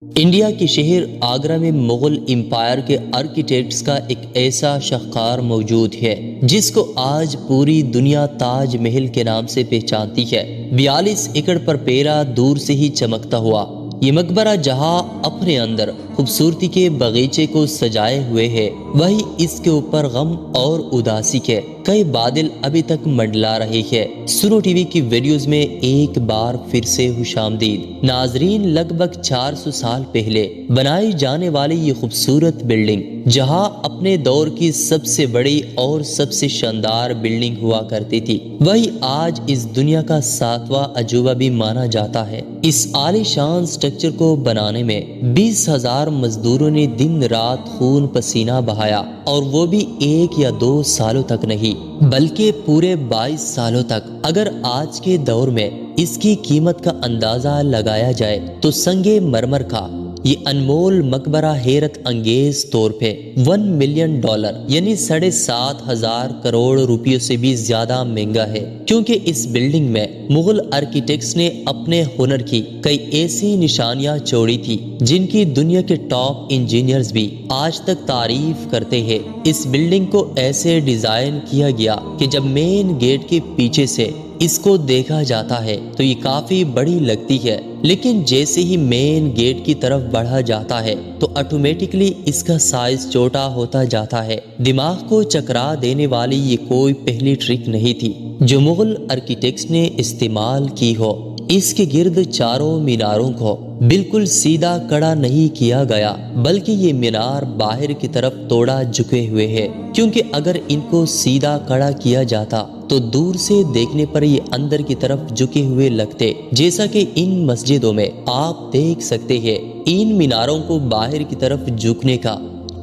India کے شہر آگرہ میں مغل امپائر کے آرکیٹیکٹس کا ایک ایسا شاہکار موجود ہے جس کو آج پوری دنیا تاج محل کے نام سے پہچانتی ہے۔ 42 ایکڑ پر پیرا دور سے ہی چمکتا ہوا یہ مقبرہ جہاں اپنے اندر خوبصورتی کے باغیچے کو سجائے ہوئے ہے، وہی اس کے اوپر غم اور اداسی کے کئی بادل ابھی تک منڈلا رہے ہیں۔ سنو ٹی وی کی ویڈیوز میں ایک بار پھر سے خوش آمدید ناظرین۔ لگ بھگ 400 سال پہلے بنائی جانے والی یہ خوبصورت بلڈنگ جہاں اپنے دور کی سب سے بڑی اور سب سے شاندار بلڈنگ ہوا کرتی تھی، وہی آج اس دنیا کا 7واں عجوبہ بھی مانا جاتا ہے۔ اس عالی شان سٹرکچر کو بنانے میں 20,000 مزدوروں نے دن رات خون پسینہ بہایا، اور وہ بھی 1 یا 2 سالوں تک نہیں بلکہ پورے 22 سالوں تک۔ اگر آج کے دور میں اس کی قیمت کا اندازہ لگایا جائے تو سنگ مرمر کا یہ انمول مقبرہ حیرت انگیز طور پہ $1 ملین یعنی 7,500 کروڑ روپیوں سے بھی زیادہ مہنگا ہے، کیونکہ اس بلڈنگ میں مغل آرکیٹیکٹس نے اپنے ہنر کی کئی ایسی نشانیاں چھوڑی تھی جن کی دنیا کے ٹاپ انجینئرز بھی آج تک تعریف کرتے ہیں۔ اس بلڈنگ کو ایسے ڈیزائن کیا گیا کہ جب مین گیٹ کے پیچھے سے اس کو دیکھا جاتا ہے تو یہ کافی بڑی لگتی ہے، لیکن جیسے ہی مین گیٹ کی طرف بڑھا جاتا ہے تو آٹومیٹکلی اس کا سائز چھوٹا ہوتا جاتا ہے۔ دماغ کو چکرا دینے والی یہ کوئی پہلی ٹرک نہیں تھی جو مغل آرکیٹیکٹس نے استعمال کی ہو۔ اس کے گرد چاروں میناروں کو بالکل سیدھا کڑا نہیں کیا گیا، بلکہ یہ مینار باہر کی طرف توڑا جھکے ہوئے ہے، کیونکہ اگر ان کو سیدھا کڑا کیا جاتا تو دور سے دیکھنے پر یہ اندر کی طرف جھکے ہوئے لگتے، جیسا کہ ان مسجدوں میں آپ دیکھ سکتے ہیں۔ ان میناروں کو باہر کی طرف جھکنے کا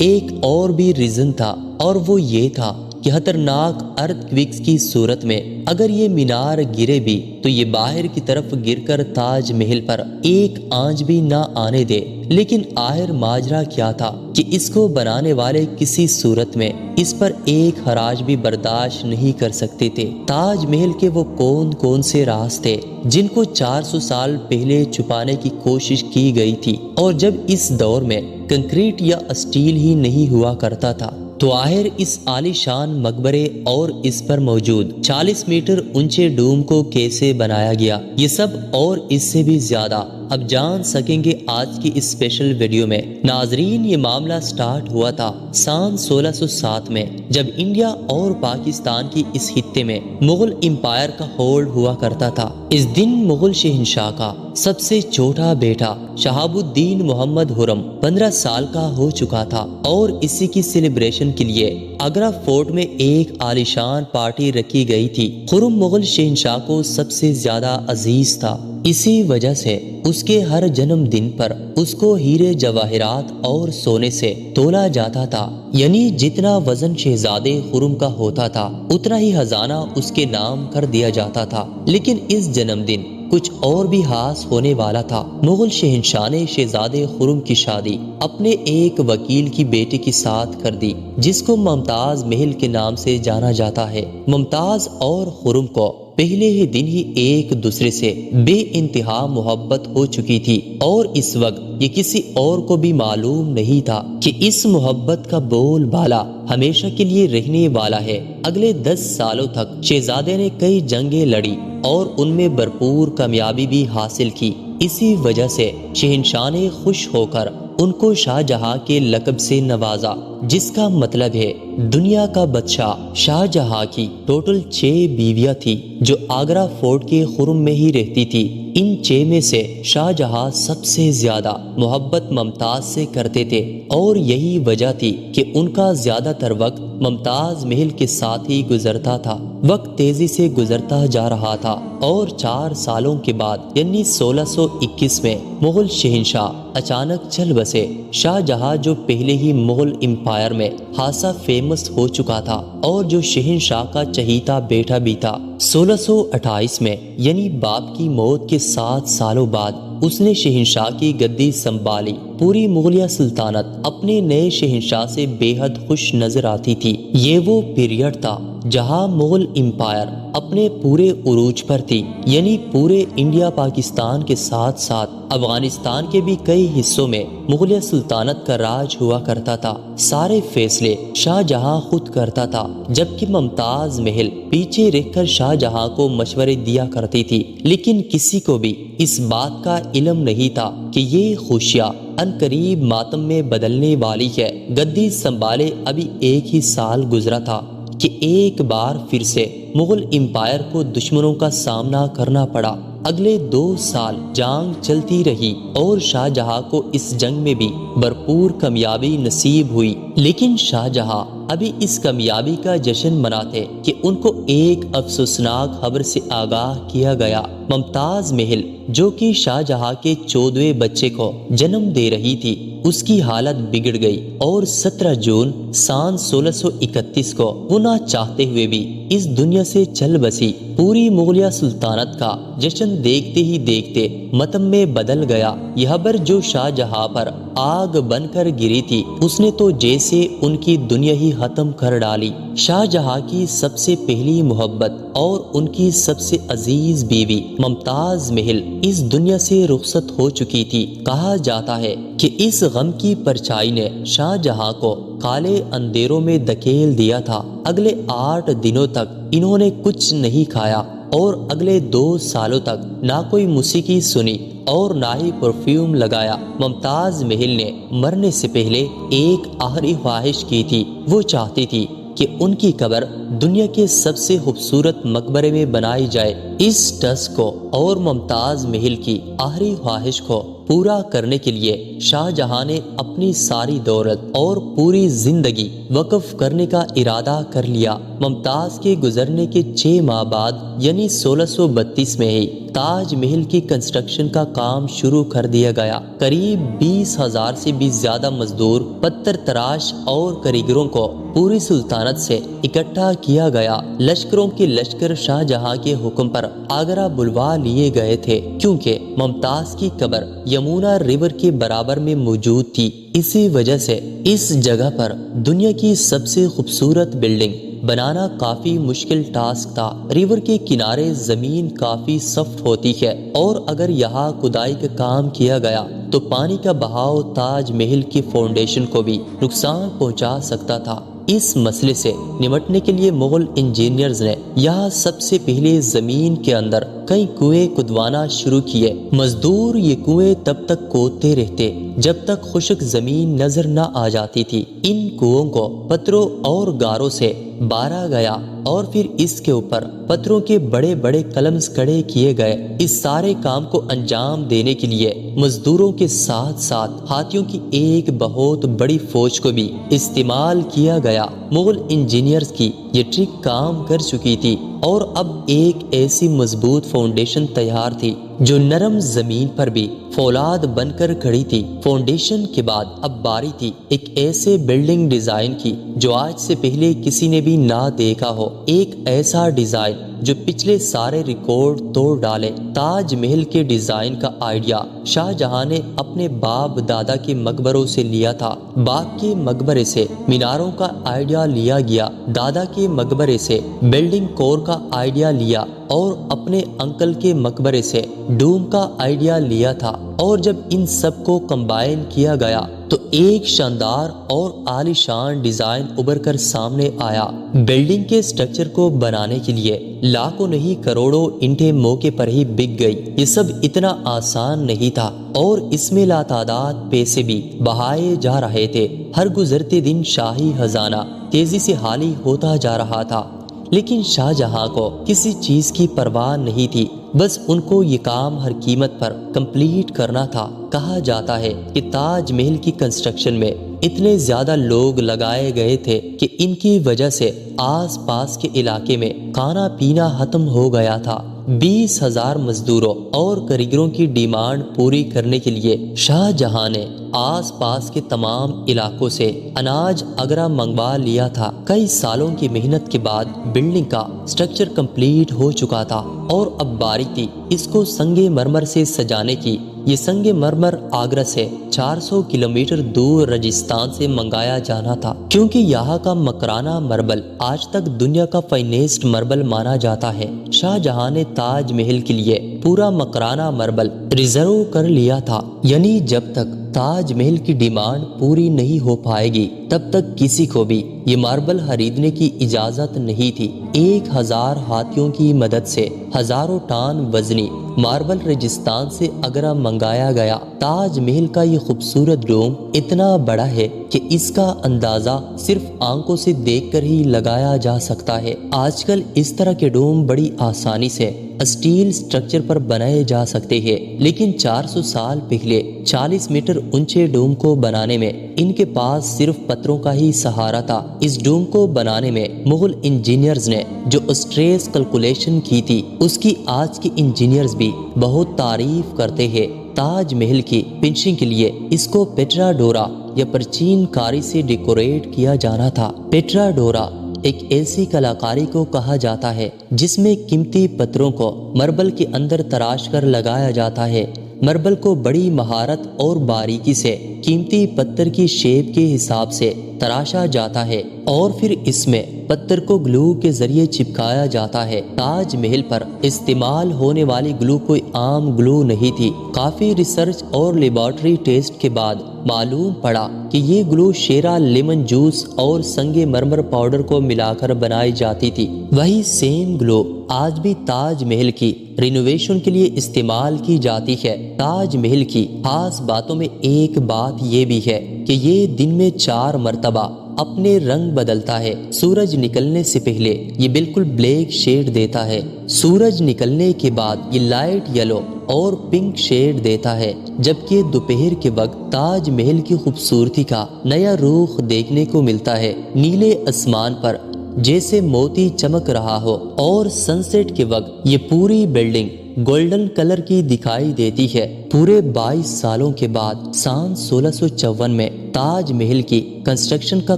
ایک اور بھی ریزن تھا، اور وہ یہ تھا کہ خطرناک ارتھ کویکس کی صورت میں اگر یہ مینار گرے بھی تو یہ باہر کی طرف گر کر تاج محل پر ایک آنچ بھی نہ آنے دے۔ لیکن آخر ماجرا کیا تھا کہ اس کو بنانے والے کسی صورت میں اس پر ایک خراش بھی برداشت نہیں کر سکتے تھے۔ تاج محل کے وہ کون سے راز تھے جن کو 400 سال پہلے چھپانے کی کوشش کی گئی تھی، اور جب اس دور میں کنکریٹ یا اسٹیل ہی نہیں ہوا کرتا تھا تو آخر اس عالی شان مقبرے اور اس پر موجود 40 میٹر اونچے ڈوم کو کیسے بنایا گیا؟ یہ سب اور اس سے بھی زیادہ اب جان سکیں گے آج کی اس اسپیشل ویڈیو میں۔ ناظرین، یہ معاملہ سٹارٹ ہوا تھا سال 1607 میں، جب انڈیا اور پاکستان کی اس خطے میں مغل امپائر کا ہولڈ ہوا کرتا تھا۔ اس دن مغل شہنشاہ کا سب سے چھوٹا بیٹا شہاب الدین محمد خرم 15 سال کا ہو چکا تھا، اور اسی کی سیلیبریشن کے لیے آگرہ فورٹ میں ایک عالیشان پارٹی رکھی گئی تھی۔ خرم مغل شہنشاہ کو سب سے زیادہ عزیز تھا، اسی وجہ سے اس کے ہر جنم دن پر اس کو ہیرے جواہرات اور سونے سے تولا جاتا تھا، یعنی جتنا وزن شہزادے خرم کا ہوتا تھا اتنا ہی خزانہ اس کے نام کر دیا جاتا تھا۔ لیکن اس جنم دن کچھ اور بھی خاص ہونے والا تھا۔ مغل شہنشاہ نے شہزادے خرم کی شادی اپنے ایک وکیل کی بیٹی کے ساتھ کر دی جس کو ممتاز محل کے نام سے جانا جاتا ہے۔ ممتاز اور خرم کو پہلے ہی دن ہی ایک دوسرے سے بے انتہا محبت ہو چکی تھی، اور اس وقت یہ کسی اور کو بھی معلوم نہیں تھا کہ اس محبت کا بول بالا ہمیشہ کے لیے رہنے والا ہے۔ اگلے 10 سالوں تک شہزادے نے کئی جنگیں لڑی اور ان میں بھرپور کامیابی بھی حاصل کی۔ اسی وجہ سے شہنشاہ نے خوش ہو کر ان کو شاہ جہاں کے لقب سے نوازا، جس کا مطلب ہے دنیا کا بادشاہ۔ شاہ جہاں کی ٹوٹل 6 بیویاں تھی جو آگرہ فورٹ کے خرم میں ہی رہتی تھی۔ ان 6 میں سے شاہ جہاں سب سے زیادہ محبت ممتاز سے کرتے تھے، اور یہی وجہ تھی کہ ان کا زیادہ تر وقت ممتاز محل کے ساتھ ہی گزرتا تھا۔ وقت تیزی سے گزرتا جا رہا تھا، اور 4 سالوں کے بعد یعنی 1621 میں مغل شہنشاہ اچانک چل بسے۔ شاہ جہاں جو پہلے ہی مغل امپائر میں خاصا فیمس ہو چکا تھا اور جو شہنشاہ کا چہیتا بیٹا بھی تھا، 1628 میں یعنی باپ کی موت کے 7 سالوں بعد اس نے شہنشاہ کی گدی سنبھالی۔ پوری مغلیہ سلطنت اپنے نئے شہنشاہ سے بے حد خوش نظر آتی تھی۔ یہ وہ پیریڈ تھا جہاں مغل امپائر اپنے پورے عروج پر تھی، یعنی پورے انڈیا پاکستان کے ساتھ ساتھ افغانستان کے بھی کئی حصوں میں مغلیہ سلطنت کا راج ہوا کرتا تھا۔ سارے فیصلے شاہ جہاں خود کرتا تھا، جبکہ ممتاز محل پیچھے رہ کر شاہ جہاں کو مشورے دیا کرتی تھی، لیکن کسی کو بھی اس بات کا علم نہیں تھا کہ یہ خوشیاں عنقریب ماتم میں بدلنے والی ہے۔ گدی سنبھالے ابھی ایک ہی سال گزرا تھا کہ ایک بار پھر سے مغل امپائر کو دشمنوں کا سامنا کرنا پڑا۔ اگلے 2 سال جنگ چلتی رہی اور شاہ جہاں کو اس جنگ میں بھی بھرپور کامیابی نصیب ہوئی، لیکن شاہ جہاں ابھی اس کامیابی کا جشن مناتے کہ ان کو ایک افسوسناک خبر سے آگاہ کیا گیا۔ ممتاز محل جو کہ شاہ جہاں کے 14ویں بچے کو جنم دے رہی تھی، اس کی حالت بگڑ گئی اور 17 جون سن 1631 کو وہ نہ چاہتے ہوئے بھی اس دنیا سے چل بسی۔ پوری مغلیہ سلطنت کا جشن دیکھتے ہی دیکھتے ماتم میں بدل گیا۔ یہ خبر جو شاہ جہاں پر آگ بن کر گری تھی، اس نے تو جیسے ان کی دنیا ہی ختم کر ڈالی۔ شاہ جہاں کی سب سے پہلی محبت اور ان کی سب سے عزیز بیوی ممتاز محل اس دنیا سے رخصت ہو چکی تھی۔ کہا جاتا ہے کہ اس غم کی پرچھائی نے شاہ جہاں کو کالے اندھیروں میں دھکیل دیا تھا۔ اگلے 8 دنوں تک انہوں نے کچھ نہیں کھایا اور اگلے 2 سالوں تک نہ کوئی موسیقی سنی اور نہ ہی پرفیوم لگایا۔ ممتاز محل نے مرنے سے پہلے ایک آخری خواہش کی تھی۔ وہ چاہتی تھی کہ ان کی قبر دنیا کے سب سے خوبصورت مقبرے میں بنائی جائے۔ اس ٹس کو اور ممتاز محل کی آخری خواہش کو پورا کرنے کے لیے شاہ جہاں نے اپنی ساری دولت اور پوری زندگی وقف کرنے کا ارادہ کر لیا۔ ممتاز کے گزرنے کے 6 ماہ بعد یعنی 1632 میں ہی تاج محل کی کنسٹرکشن کا کام شروع کر دیا گیا۔ قریب 20,000 سے بھی زیادہ مزدور، پتھر تراش اور کاریگروں کو پوری سلطنت سے اکٹھا کیا گیا۔ لشکروں کے لشکر شاہ جہاں کے حکم پر آگرہ بلوا لیے گئے تھے، کیونکہ ممتاز کی قبر یمونا ریور کے برابر میں موجود تھی۔ اسی وجہ سے اس جگہ پر دنیا کی سب سے خوبصورت بلڈنگ بنانا کافی مشکل ٹاسک تھا۔ ریور کے کنارے زمین کافی سخت ہوتی ہے اور اگر یہاں کھدائی کا کام کیا گیا تو پانی کا بہاؤ تاج محل کی فاؤنڈیشن کو بھی نقصان پہنچا سکتا تھا۔ اس مسئلے سے نمٹنے کے لیے مغل انجینئرز نے یہاں سب سے پہلے زمین کے اندر کئی کنویں کھدوانا شروع کیے۔ مزدور یہ کنویں تب تک کھودتے رہتے جب تک خشک زمین نظر نہ آ جاتی تھی۔ ان کنووں کو پتھروں اور گاروں سے بارا گیا اور پھر اس کے اوپر پتھروں کے بڑے بڑے کلمز کھڑے کیے گئے۔ اس سارے کام کو انجام دینے کے لیے مزدوروں کے ساتھ ساتھ ہاتھیوں کی ایک بہت بڑی فوج کو بھی استعمال کیا گیا۔ مغل انجینئرز کی یہ ٹرک کام کر چکی تھی اور اب ایک ایسی مضبوط فاؤنڈیشن تیار تھی جو نرم زمین پر بھی فولاد بن کر کھڑی تھی۔ فاؤنڈیشن کے بعد اب باری تھی ایک ایسے بلڈنگ ڈیزائن کی جو آج سے پہلے کسی نے بھی نہ دیکھا ہو، ایک ایسا ڈیزائن جو پچھلے سارے ریکارڈ توڑ ڈالے۔ تاج محل کے ڈیزائن کا آئیڈیا شاہ جہاں نے اپنے باپ دادا کے مقبروں سے لیا تھا۔ باپ کے مقبرے سے میناروں کا آئیڈیا لیا گیا، دادا کے مقبرے سے بلڈنگ کور کا آئیڈیا لیا اور اپنے انکل کے مقبرے سے ڈوم کا آئیڈیا لیا تھا، اور جب ان سب کو کمبائن کیا گیا تو ایک شاندار اور عالیشان ڈیزائن ابھر کر سامنے آیا۔ بلڈنگ کے سٹرکچر کو بنانے کے لیے لاکھوں نہیں کروڑوں اینٹیں موقع پر ہی بک گئی۔ یہ سب اتنا آسان نہیں تھا اور اس میں لاتعداد پیسے بھی بہائے جا رہے تھے۔ ہر گزرتے دن شاہی خزانہ تیزی سے خالی ہوتا جا رہا تھا، لیکن شاہ جہاں کو کسی چیز کی پرواہ نہیں تھی، بس ان کو یہ کام ہر قیمت پر کمپلیٹ کرنا تھا۔ کہا جاتا ہے کہ تاج محل کی کنسٹرکشن میں اتنے زیادہ لوگ لگائے گئے تھے کہ ان کی وجہ سے آس پاس کے علاقے میں کھانا پینا ختم ہو گیا تھا۔ 20,000 مزدوروں اور کاریگروں کی ڈیمانڈ پوری کرنے کے لیے شاہ جہاں نے آس پاس کے تمام علاقوں سے اناج آگرہ منگوا لیا تھا۔ کئی سالوں کی محنت کے بعد بلڈنگ کا سٹرکچر کمپلیٹ ہو چکا تھا اور اب باری تھی اس کو سنگ مرمر سے سجانے کی۔ یہ سنگ مرمر آگرہ سے 400 کلومیٹر دور راجستھان سے منگایا جانا تھا، کیونکہ یہاں کا مکرانہ مربل آج تک دنیا کا فائنسٹ مربل مانا جاتا ہے۔ شاہ جہاں نے تاج محل کے لیے پورا مکرانہ مربل ریزرو کر لیا تھا، یعنی جب تک تاج محل کی ڈیمانڈ پوری نہیں ہو پائے گی تب تک کسی کو بھی یہ ماربل خریدنے کی اجازت نہیں تھی۔ 1000 ہاتھیوں کی مدد سے ہزاروں ٹن وزنی ماربل راجستھان سے آگرہ منگایا گیا۔ تاج محل کا یہ خوبصورت ڈوم اتنا بڑا ہے کہ اس کا اندازہ صرف آنکھوں سے دیکھ کر ہی لگایا جا سکتا ہے۔ آج کل اس طرح کے ڈوم بڑی آسانی سے اسٹیل سٹرکچر پر بنائے جا سکتے ہیں، لیکن 400 سال پہلے 40 میٹر اونچے ڈوم کو بنانے میں ان کے پاس صرف پتھروں کا ہی سہارا تھا۔ اس ڈوم کو بنانے میں مغل انجینئرز نے جو اسٹریس کیلکولیشن کی تھی اس کی آج کے انجینئرز بھی بہت تعریف کرتے ہیں۔ تاج محل کی فنشنگ کے لیے اس کو پیٹرا ڈورا یا پرچین کاری سے ڈیکوریٹ کیا جانا تھا۔ پیٹرا ڈورا ایک ایسی کلاکاری کو کہا جاتا ہے جس میں قیمتی پتھروں کو مربل کے اندر تراش کر لگایا جاتا ہے۔ مربل کو بڑی مہارت اور باریکی سے قیمتی پتھر کی شیپ کے حساب سے تراشا جاتا ہے اور پھر اس میں پتھر کو گلو کے ذریعے چپکایا جاتا ہے۔ تاج محل پر استعمال ہونے والی گلو کوئی عام گلو نہیں تھی۔ کافی ریسرچ اور لیبارٹری ٹیسٹ کے بعد معلوم پڑا کہ یہ گلو شیرا لیمن جوس اور سنگ مرمر پاؤڈر کو ملا کر بنائی جاتی تھی۔ وہی سیم گلو آج بھی تاج محل کی رینوویشن کے لیے استعمال کی جاتی ہے۔ تاج محل کی خاص باتوں میں ایک بات یہ بھی ہے کہ یہ دن میں 4 مرتبہ اپنے رنگ بدلتا ہے۔ سورج نکلنے سے پہلے یہ بالکل بلیک شیڈ دیتا ہے، سورج نکلنے کے بعد یہ لائٹ یلو اور پنک شیڈ دیتا ہے، جبکہ دوپہر کے وقت تاج محل کی خوبصورتی کا نیا رخ دیکھنے کو ملتا ہے۔ نیلے آسمان پر جیسے موتی چمک رہا ہو اور سن سیٹ کے وقت یہ پوری بلڈنگ گولڈن کلر کی دکھائی دیتی ہے۔ پورے 22 سالوں کے بعد سن 1654 میں تاج محل کی کنسٹرکشن کا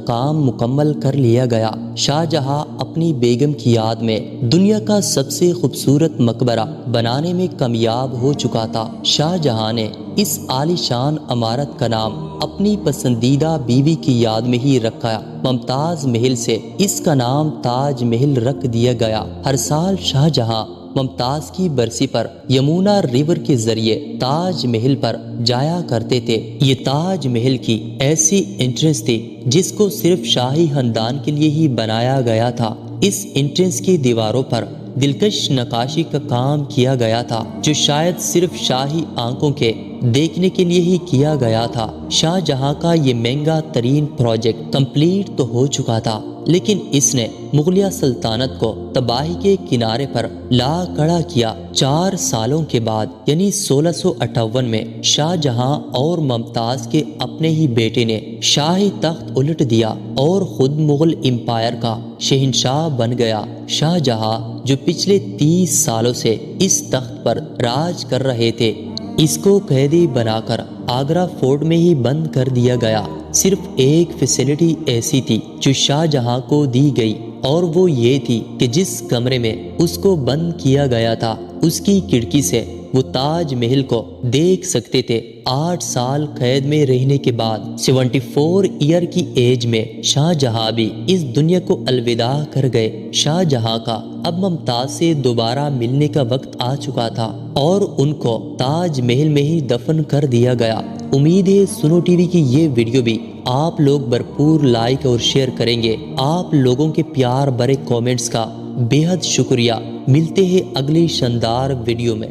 کام مکمل کر لیا گیا۔ شاہ جہاں اپنی بیگم کی یاد میں دنیا کا سب سے خوبصورت مقبرہ بنانے میں کامیاب ہو چکا تھا۔ شاہ جہاں نے اس عالی شان عمارت کا نام اپنی پسندیدہ بیوی کی یاد میں ہی رکھا۔ ممتاز محل سے اس کا نام تاج محل رکھ دیا گیا۔ ہر سال شاہ جہاں ممتاز کی برسی پر یمونا ریور کے ذریعے تاج محل پر جایا کرتے تھے۔ یہ تاج محل کی ایسی انٹرنس تھی جس کو صرف شاہی خاندان کے لیے ہی بنایا گیا تھا۔ اس انٹرنس کی دیواروں پر دلکش نقاشی کا کام کیا گیا تھا جو شاید صرف شاہی آنکھوں کے دیکھنے کے لیے ہی کیا گیا تھا۔ شاہ جہاں کا یہ مہنگا ترین پروجیکٹ کمپلیٹ تو ہو چکا تھا، لیکن اس نے مغلیہ سلطنت کو تباہی کے کنارے پر لا کھڑا کیا۔ 4 سالوں کے بعد یعنی 1658 میں شاہ جہاں اور ممتاز کے اپنے ہی بیٹے نے شاہی تخت الٹ دیا اور خود مغل امپائر کا شہنشاہ بن گیا۔ شاہ جہاں جو پچھلے 30 سالوں سے اس تخت پر راج کر رہے تھے، اس کو قیدی بنا کر آگرہ فورٹ میں ہی بند کر دیا گیا۔ صرف ایک فیسلٹی ایسی تھی جو شاہ جہاں کو دی گئی، اور وہ یہ تھی کہ جس کمرے میں اس کو بند کیا گیا تھا اس کی کھڑکی سے وہ تاج محل کو دیکھ سکتے تھے۔ 8 سال قید میں رہنے کے بعد 74 ایئر کی ایج میں شاہ جہاں بھی اس دنیا کو الوداع کر گئے۔ شاہ جہاں کا اب ممتاز سے دوبارہ ملنے کا وقت آ چکا تھا اور ان کو تاج محل میں ہی دفن کر دیا گیا۔ امید ہے سنو ٹی وی کی یہ ویڈیو بھی آپ لوگ بھرپور لائک اور شیئر کریں گے۔ آپ لوگوں کے پیار بھرے کومنٹس کا بے حد شکریہ۔ ملتے ہیں اگلی شاندار ویڈیو میں۔